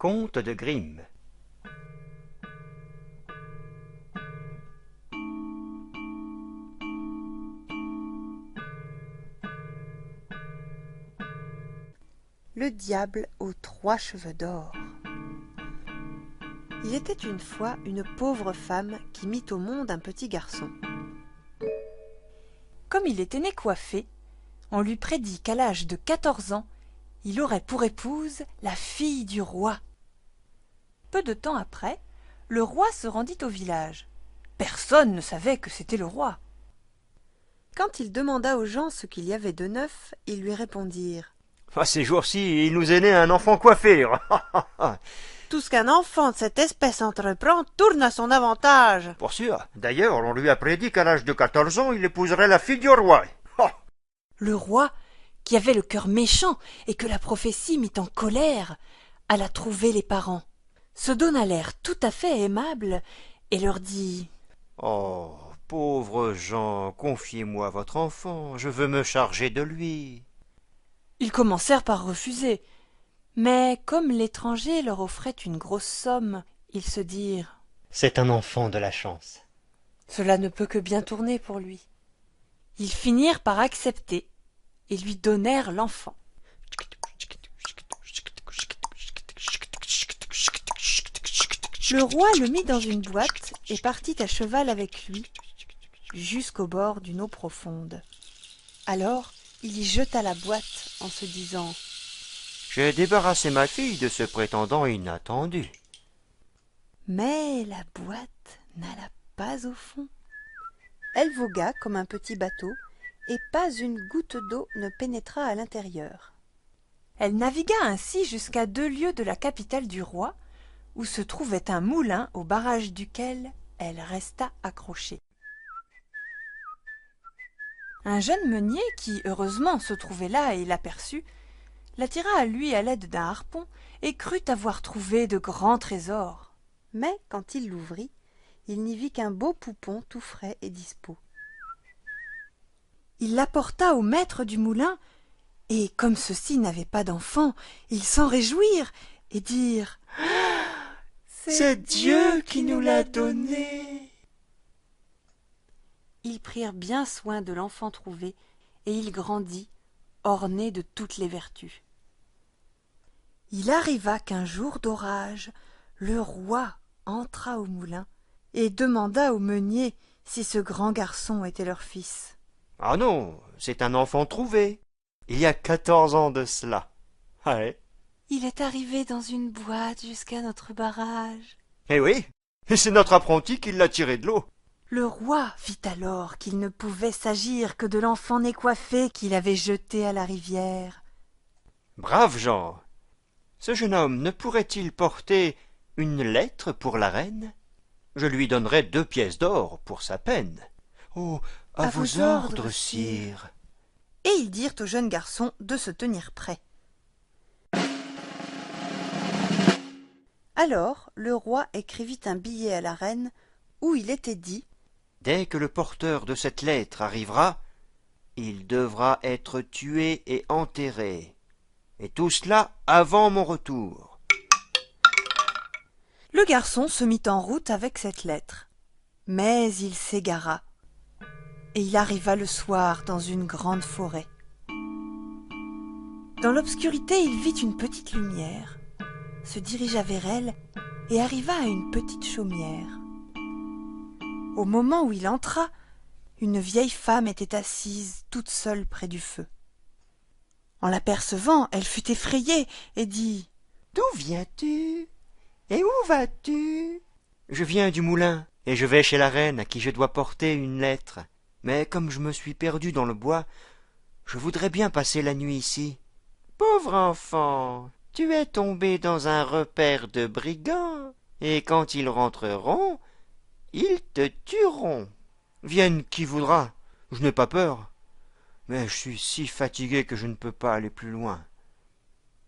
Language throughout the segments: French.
Conte de Grimm. Le diable aux 3 cheveux d'or. Il était une fois une pauvre femme qui mit au monde un petit garçon. Comme il était né coiffé, on lui prédit qu'à l'âge de 14 ans, il aurait pour épouse la fille du roi. Peu de temps après, le roi se rendit au village. Personne ne savait que c'était le roi. Quand il demanda aux gens ce qu'il y avait de neuf, ils lui répondirent « Ces jours-ci, il nous est né un enfant coiffé. » Tout ce qu'un enfant de cette espèce entreprend tourne à son avantage. Pour sûr. D'ailleurs, on lui a prédit qu'à l'âge de 14 ans, il épouserait la fille du roi. Le roi, qui avait le cœur méchant et que la prophétie mit en colère, alla trouver les parents, se donna l'air tout à fait aimable et leur dit « Oh, pauvres gens, confiez-moi votre enfant, je veux me charger de lui. » Ils commencèrent par refuser, mais comme l'étranger leur offrait une grosse somme, ils se dirent « C'est un enfant de la chance. » Cela ne peut que bien tourner pour lui. Ils finirent par accepter et lui donnèrent l'enfant. Le roi le mit dans une boîte et partit à cheval avec lui jusqu'au bord d'une eau profonde. Alors il y jeta la boîte en se disant « J'ai débarrassé ma fille de ce prétendant inattendu. » Mais la boîte n'alla pas au fond. Elle vogua comme un petit bateau, et pas une goutte d'eau ne pénétra à l'intérieur. Elle navigua ainsi jusqu'à 2 lieues de la capitale du roi, où se trouvait un moulin au barrage duquel elle resta accrochée. Un jeune meunier qui, heureusement, se trouvait là et l'aperçut, l'attira à lui à l'aide d'un harpon et crut avoir trouvé de grands trésors. Mais quand il l'ouvrit, il n'y vit qu'un beau poupon tout frais et dispos. Il l'apporta au maître du moulin, et comme ceux-ci n'avaient pas d'enfants, ils s'en réjouirent et dirent « C'est Dieu qui nous l'a donné !» Ils prirent bien soin de l'enfant trouvé, et il grandit, orné de toutes les vertus. Il arriva qu'un jour d'orage, le roi entra au moulin et demanda au meunier si ce grand garçon était leur fils. « Ah non, c'est un enfant trouvé. Il y a 14 ans de cela. » Ouais. Il est arrivé dans une boîte jusqu'à notre barrage. Eh oui, et c'est notre apprenti qui l'a tiré de l'eau. Le roi vit alors qu'il ne pouvait s'agir que de l'enfant né coiffé qu'il avait jeté à la rivière. Brave gens. Ce jeune homme ne pourrait-il porter une lettre pour la reine? Je lui donnerai 2 pièces d'or pour sa peine. Oh, à vos ordres, sire. Et ils dirent au jeune garçon de se tenir prêt. Alors le roi écrivit un billet à la reine où il était dit « Dès que le porteur de cette lettre arrivera, il devra être tué et enterré, et tout cela avant mon retour. » Le garçon se mit en route avec cette lettre, mais il s'égara, et il arriva le soir dans une grande forêt. Dans l'obscurité, il vit une petite lumière, se dirigea vers elle et arriva à une petite chaumière. Au moment où il entra, une vieille femme était assise toute seule près du feu. En l'apercevant, elle fut effrayée et dit « D'où viens-tu? Et où vas-tu? »« Je viens du moulin, et je vais chez la reine à qui je dois porter une lettre. Mais comme je me suis perdu dans le bois, je voudrais bien passer la nuit ici. »« Pauvre enfant, tu es tombé dans un repaire de brigands, et quand ils rentreront, ils te tueront. Vienne qui voudra, je n'ai pas peur, mais je suis si fatigué que je ne peux pas aller plus loin. »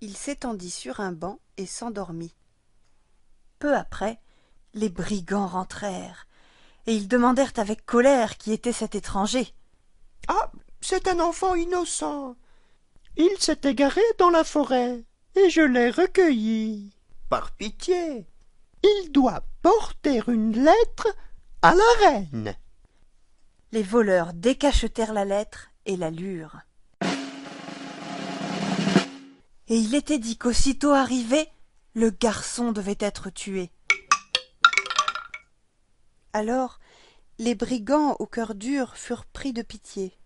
Il s'étendit sur un banc et s'endormit. Peu après, les brigands rentrèrent, et ils demandèrent avec colère qui était cet étranger. « Ah, c'est un enfant innocent. Il s'est égaré dans la forêt, et je l'ai recueilli. » par pitié. Il doit porter une lettre à la reine. » Les voleurs décachetèrent la lettre et la lurent. Et il était dit qu'aussitôt arrivé, le garçon devait être tué. Alors, les brigands au cœur dur furent pris de pitié.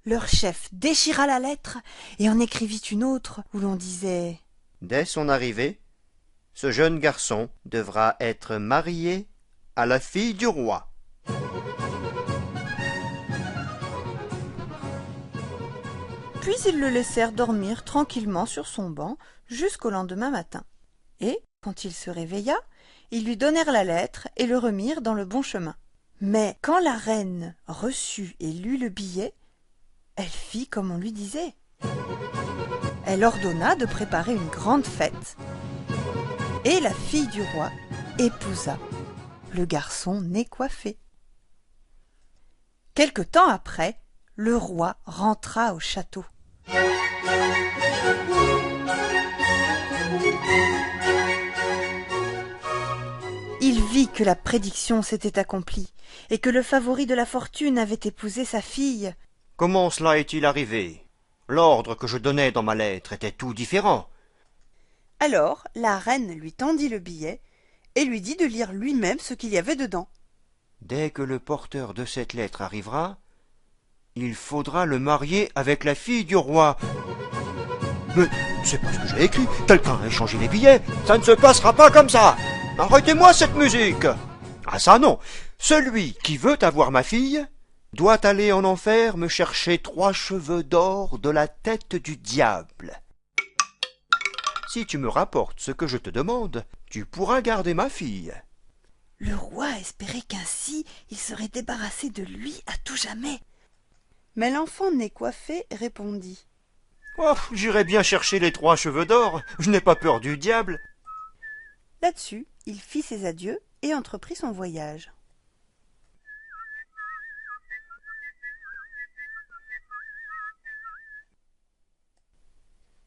Leur chef déchira la lettre et en écrivit une autre où l'on disait « Dès son arrivée, ce jeune garçon devra être marié à la fille du roi. » Puis ils le laissèrent dormir tranquillement sur son banc jusqu'au lendemain matin. Et, quand il se réveilla, ils lui donnèrent la lettre et le remirent dans le bon chemin. Mais quand la reine reçut et lut le billet, elle fit comme on lui disait. Elle ordonna de préparer une grande fête. Et la fille du roi épousa le garçon né coiffé. Quelque temps après, le roi rentra au château. Il vit que la prédiction s'était accomplie et que le favori de la fortune avait épousé sa fille. « Comment cela est-il arrivé? L'ordre que je donnais dans ma lettre était tout différent. » Alors la reine lui tendit le billet et lui dit de lire lui-même ce qu'il y avait dedans. « Dès que le porteur de cette lettre arrivera, il faudra le marier avec la fille du roi. » Mais c'est pas ce que j'ai écrit. Quelqu'un a échangé les billets. Ça ne se passera pas comme ça. Arrêtez-moi cette musique. Ah ça non. Celui qui veut avoir ma fille doit aller en enfer me chercher 3 cheveux d'or de la tête du diable. Si tu me rapportes ce que je te demande, tu pourras garder ma fille. Le roi espérait qu'ainsi il serait débarrassé de lui à tout jamais. Mais l'enfant né coiffé répondit. « Oh, j'irai bien chercher les 3 cheveux d'or, je n'ai pas peur du diable. » Là-dessus, il fit ses adieux et entreprit son voyage.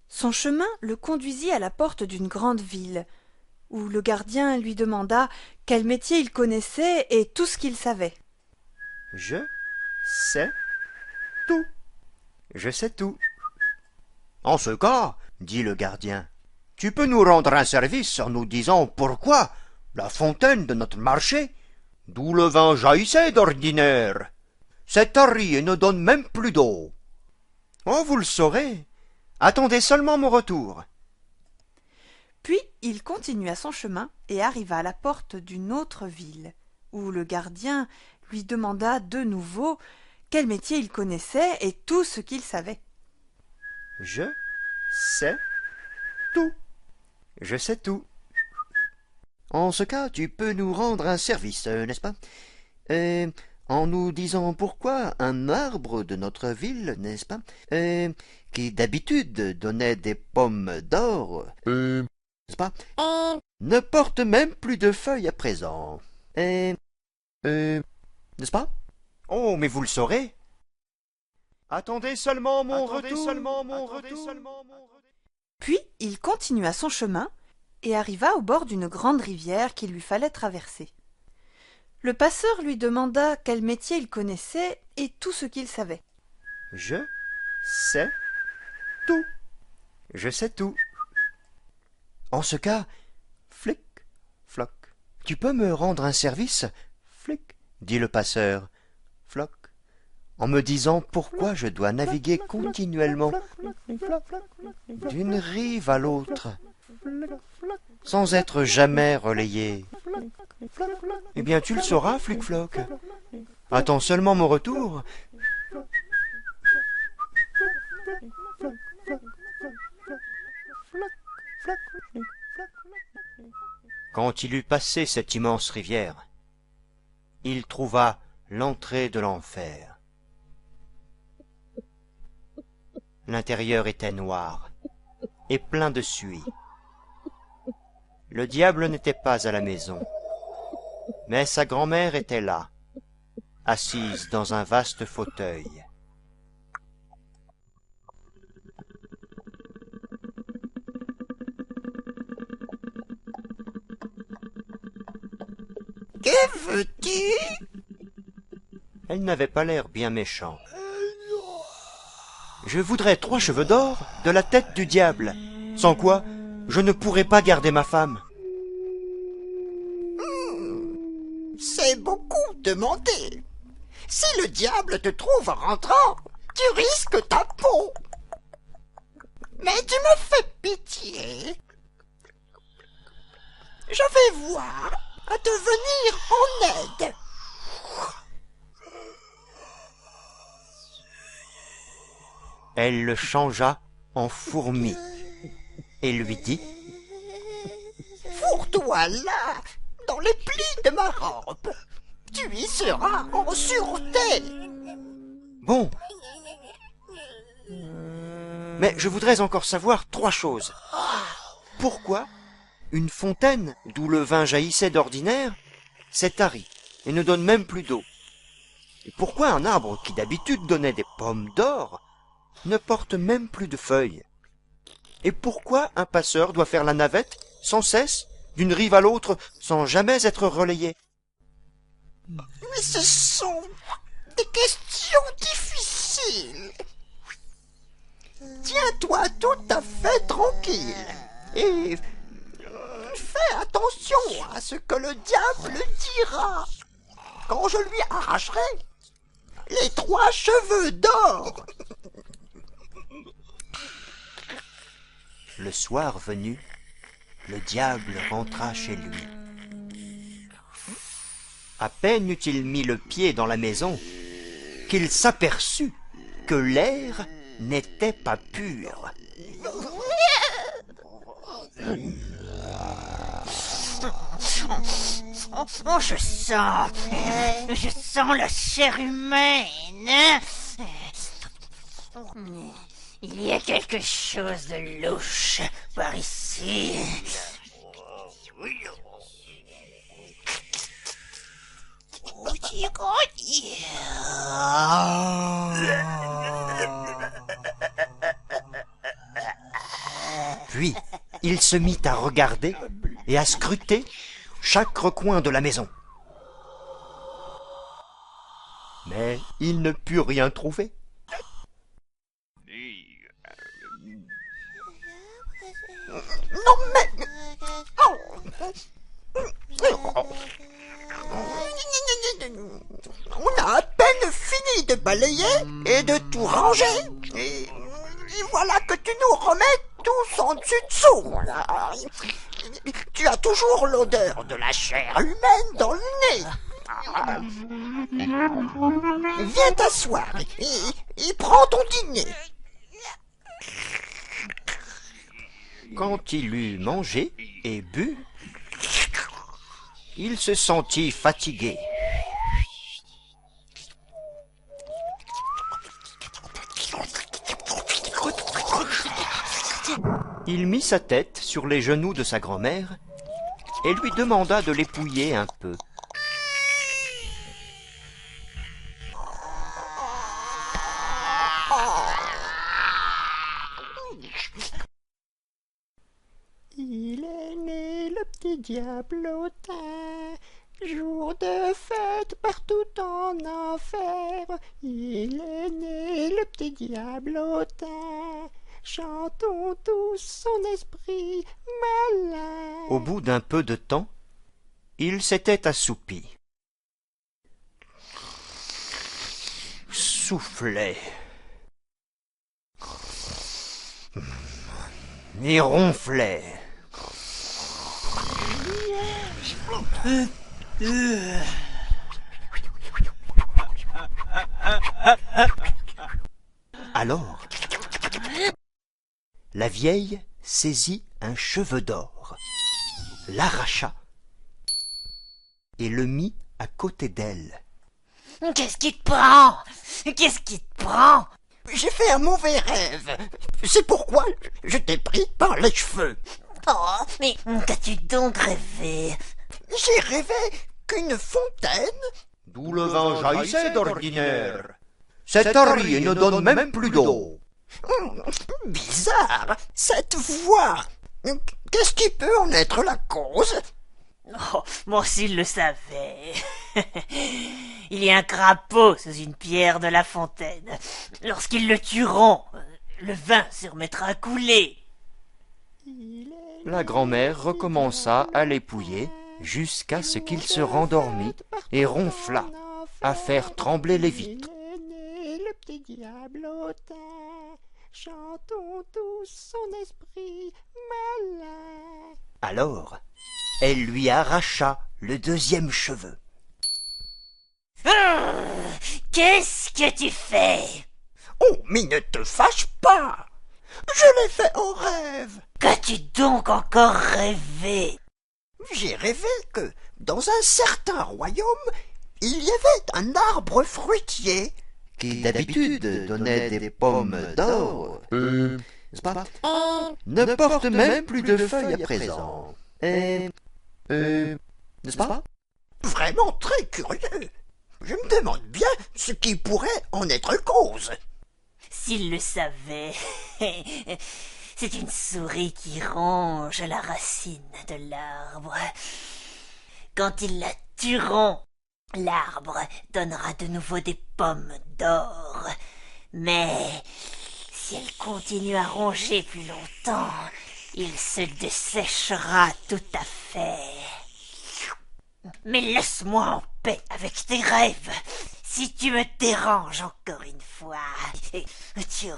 Son chemin le conduisit à la porte d'une grande ville, où le gardien lui demanda quel métier il connaissait et tout ce qu'il savait. « Je sais tout. Je sais tout. »« En ce cas, dit le gardien, tu peux nous rendre un service en nous disant pourquoi la fontaine de notre marché, d'où le vin jaillissait d'ordinaire, s'est tarie et ne donne même plus d'eau. »« Oh, vous le saurez. Attendez seulement mon retour. » Puis il continua son chemin et arriva à la porte d'une autre ville, où le gardien lui demanda de nouveau quel métier il connaissait et tout ce qu'il savait. « Je sais tout. Je sais tout. En ce cas, tu peux nous rendre un service, n'est-ce pas? En nous disant pourquoi un arbre de notre ville, n'est-ce pas, qui d'habitude donnait des pommes d'or, n'est-ce pas, ne porte même plus de feuilles à présent. N'est-ce pas? Oh, mais vous le saurez. Attendez seulement mon retour. Puis il continua son chemin et arriva au bord d'une grande rivière qu'il lui fallait traverser. Le passeur lui demanda quel métier il connaissait et tout ce qu'il savait. « Je sais tout. Je sais tout. En ce cas, flic, floc, tu peux me rendre un service? Flic, dit le passeur, floc, en me disant pourquoi je dois naviguer continuellement d'une rive à l'autre, sans être jamais relayé. Eh bien, tu le sauras, flic-floc. Attends seulement mon retour. » Quand il eut passé cette immense rivière, il trouva l'entrée de l'enfer. L'intérieur était noir et plein de suie. Le diable n'était pas à la maison, mais sa grand-mère était là, assise dans un vaste fauteuil. Que veux-tu? Elle n'avait pas l'air bien méchant. Je voudrais 3 cheveux d'or de la tête du diable, sans quoi je ne pourrais pas garder ma femme. C'est beaucoup demandé. Si le diable te trouve en rentrant, tu risques ta peau. Mais tu me fais pitié. Je vais voir à te venir en aide. Elle le changea en fourmi et lui dit: Fourre-toi là, dans les plis de ma robe. Tu y seras en sûreté. Bon. Mais je voudrais encore savoir 3 choses. Pourquoi une fontaine d'où le vin jaillissait d'ordinaire s'est tarie et ne donne même plus d'eau? Et pourquoi un arbre qui d'habitude donnait des pommes d'or ne porte même plus de feuilles? Et pourquoi un passeur doit faire la navette sans cesse d'une rive à l'autre sans jamais être relayé? Mais ce sont des questions difficiles. Tiens-toi tout à fait tranquille et fais attention à ce que le diable dira quand je lui arracherai les 3 cheveux d'or. Le soir venu, le diable rentra chez lui. À peine eut-il mis le pied dans la maison qu'il s'aperçut que l'air n'était pas pur. Oh, je sens la chair humaine. Il y a quelque chose de louche par ici. Puis il se mit à regarder et à scruter chaque recoin de la maison. Mais il ne put rien trouver. Non mais... On a à peine fini de balayer et de tout ranger. Et voilà que tu nous remets tous en dessus-dessous. Tu as toujours l'odeur de la chair humaine dans le nez. Viens t'asseoir et prends ton dîner. Quand il eut mangé et bu, il se sentit fatigué. Il mit sa tête sur les genoux de sa grand-mère et lui demanda de l'épouiller un peu. Il est né le petit diablotin, jour de fête partout en enfer. Il est né le petit diablotin, chantons tous son esprit malin. Au bout d'un peu de temps, il s'était assoupi, soufflait et ronflait. Alors, la vieille saisit un cheveu d'or, l'arracha et le mit à côté d'elle. Qu'est-ce qui te prend? Qu'est-ce qui te prend? J'ai fait un mauvais rêve. C'est pourquoi je t'ai pris par les cheveux. Oh, mais qu'as-tu donc rêvé? J'ai rêvé qu'une fontaine, D'où le vin jaillissait d'ordinaire, s'est tarie et ne donne même plus d'eau. Bizarre, cette voix. Qu'est-ce qui peut en être la cause? Oh, moi s'il le savait. Il y a un crapaud sous une pierre de la fontaine. Lorsqu'ils le tueront, le vin se remettra à couler. La grand-mère recommença à l'épouiller jusqu'à ce qu'il se rendormit et ronfla, à faire trembler les vitres. Le petit diable hautain, chantons tous son esprit malin. Alors, elle lui arracha le deuxième cheveu. Qu'est-ce que tu fais? Oh, mais ne te fâche pas. Je l'ai fait en rêve. Qu'as-tu donc encore rêvé? J'ai rêvé que, dans un certain royaume, il y avait un arbre fruitier Qui d'habitude donnait des pommes d'or, n'est-ce pas, ne porte même plus de feuilles à présent. N'est-ce pas? vraiment très curieux. Je me demande bien ce qui pourrait en être cause. S'il le savait, c'est une souris qui ronge la racine de l'arbre. Quand ils la tueront, l'arbre donnera de nouveau des pommes d'or. Mais si elle continue à ronger plus longtemps, il se desséchera tout à fait. Mais laisse-moi en paix avec tes rêves. Si tu me déranges encore une fois, tu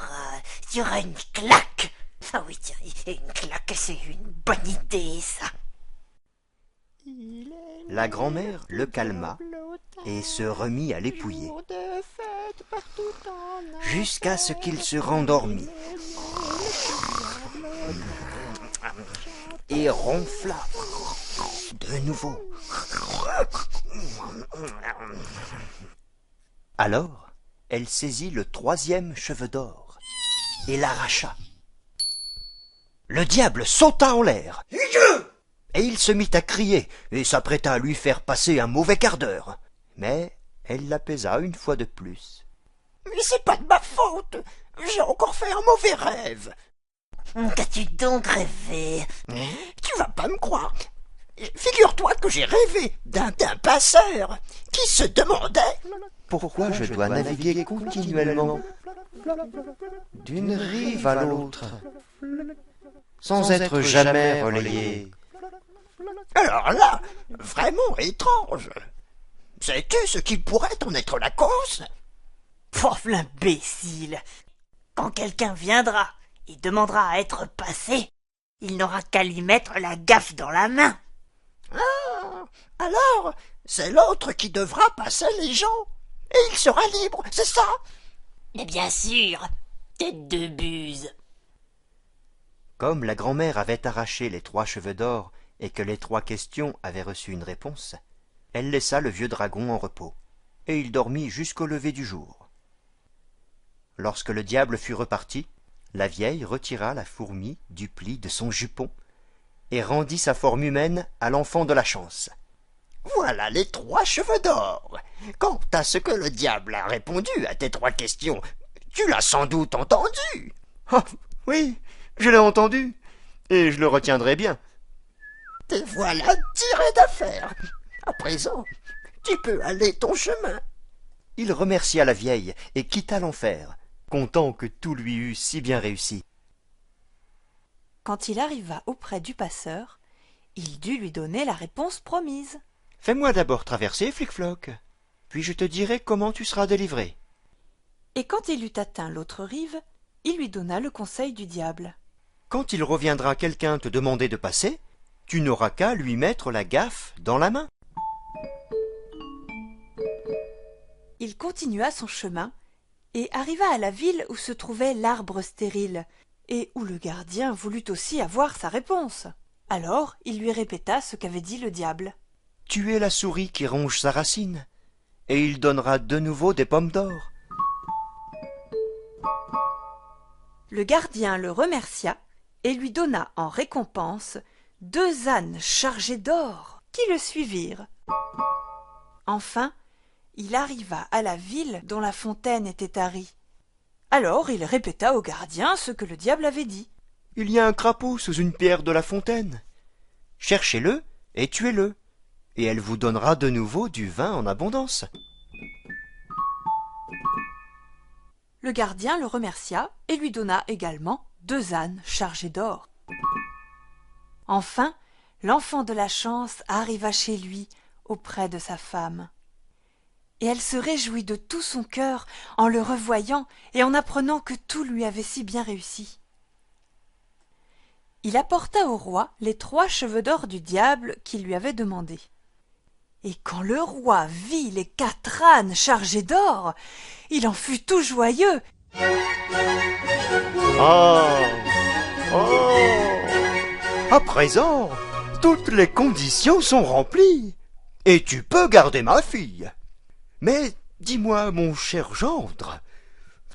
auras une claque. Ah oui, tiens, une claque, c'est une bonne idée, ça. La grand-mère le calma et se remit à l'épouiller, jusqu'à ce qu'il se rendormît et ronfla de nouveau. Alors, elle saisit le troisième cheveu d'or et l'arracha. Le diable sauta en l'air, et il se mit à crier et s'apprêta à lui faire passer un mauvais quart d'heure. Mais elle l'apaisa une fois de plus. Mais c'est pas de ma faute. J'ai encore fait un mauvais rêve. Qu'as-tu donc rêvé? Tu vas pas me croire. Figure-toi que j'ai rêvé d'un passeur qui se demandait Pourquoi je dois naviguer continuellement d'une rive à l'autre, sans être jamais relayé? alors là, vraiment étrange. Sais-tu ce qui pourrait en être la cause? Pauvre l'imbécile! Quand quelqu'un viendra et demandera à être passé, il n'aura qu'à lui mettre la gaffe dans la main. Ah, alors, c'est l'autre qui devra passer les gens, et il sera libre, c'est ça? Mais bien sûr, tête de buse. Comme la grand-mère avait arraché les 3 cheveux d'or et que les 3 questions avaient reçu une réponse, elle laissa le vieux dragon en repos, et il dormit jusqu'au lever du jour. Lorsque le diable fut reparti, la vieille retira la fourmi du pli de son jupon et rendit sa forme humaine à l'enfant de la chance. Voilà les 3 cheveux d'or. Quant à ce que le diable a répondu à tes 3 questions, tu l'as sans doute entendu. Ah, oui, je l'ai entendu, et je le retiendrai bien. Te voilà tiré d'affaire. À présent, tu peux aller ton chemin. Il remercia la vieille et quitta l'enfer, content que tout lui eût si bien réussi. Quand il arriva auprès du passeur, il dut lui donner la réponse promise. Fais-moi d'abord traverser, Flic-Floc, puis je te dirai comment tu seras délivré. Et quand il eut atteint l'autre rive, il lui donna le conseil du diable. Quand il reviendra quelqu'un te demander de passer, tu n'auras qu'à lui mettre la gaffe dans la main. Il continua son chemin et arriva à la ville où se trouvait l'arbre stérile, et où le gardien voulut aussi avoir sa réponse. Alors il lui répéta ce qu'avait dit le diable. Tuez la souris qui ronge sa racine, et il donnera de nouveau des pommes d'or. Le gardien le remercia et lui donna en récompense 2 ânes chargés d'or qui le suivirent. Enfin, il arriva à la ville dont la fontaine était tarie. Alors il répéta au gardien ce que le diable avait dit. Il y a un crapaud sous une pierre de la fontaine. Cherchez-le et tuez-le, et elle vous donnera de nouveau du vin en abondance. Le gardien le remercia et lui donna également 2 ânes chargés d'or. Enfin, l'enfant de la chance arriva chez lui auprès de sa femme. Et elle se réjouit de tout son cœur en le revoyant et en apprenant que tout lui avait si bien réussi. Il apporta au roi les 3 cheveux d'or du diable qu'il lui avait demandés. Et quand le roi vit les 4 ânes chargés d'or, il en fut tout joyeux. Ah, oh, à présent, toutes les conditions sont remplies, et tu peux garder ma fille. Mais dis-moi, mon cher gendre,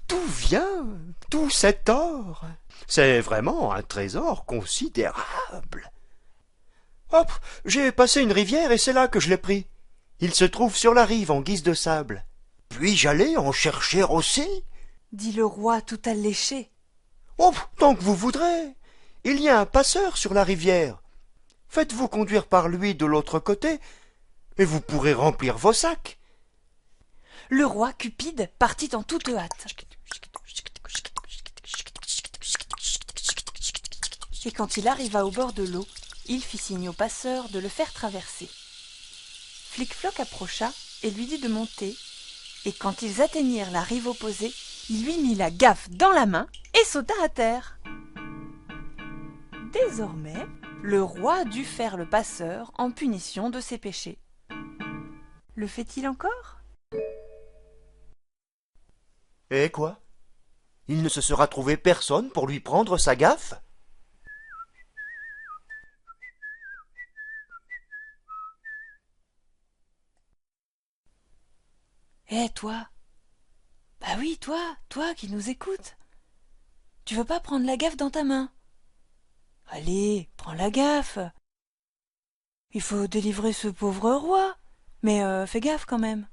d'où vient tout cet or? C'est vraiment un trésor considérable. Hop, j'ai passé une rivière et c'est là que je l'ai pris. Il se trouve sur la rive en guise de sable. Puis-je aller en chercher aussi? Dit le roi tout alléché. Oh, tant que vous voudrez. Il y a un passeur sur la rivière. Faites-vous conduire par lui de l'autre côté, et vous pourrez remplir vos sacs. Le roi Cupide partit en toute hâte. Et quand il arriva au bord de l'eau, il fit signe au passeur de le faire traverser. Flic-Floc approcha et lui dit de monter, et quand ils atteignirent la rive opposée, il lui mit la gaffe dans la main et sauta à terre. Désormais, le roi dut faire le passeur en punition de ses péchés. Le fait-il encore? Et quoi? Il ne se sera trouvé personne pour lui prendre sa gaffe? Toi? Bah oui, toi qui nous écoutes. Tu veux pas prendre la gaffe dans ta main? Allez, prends la gaffe. Il faut délivrer ce pauvre roi, mais fais gaffe quand même.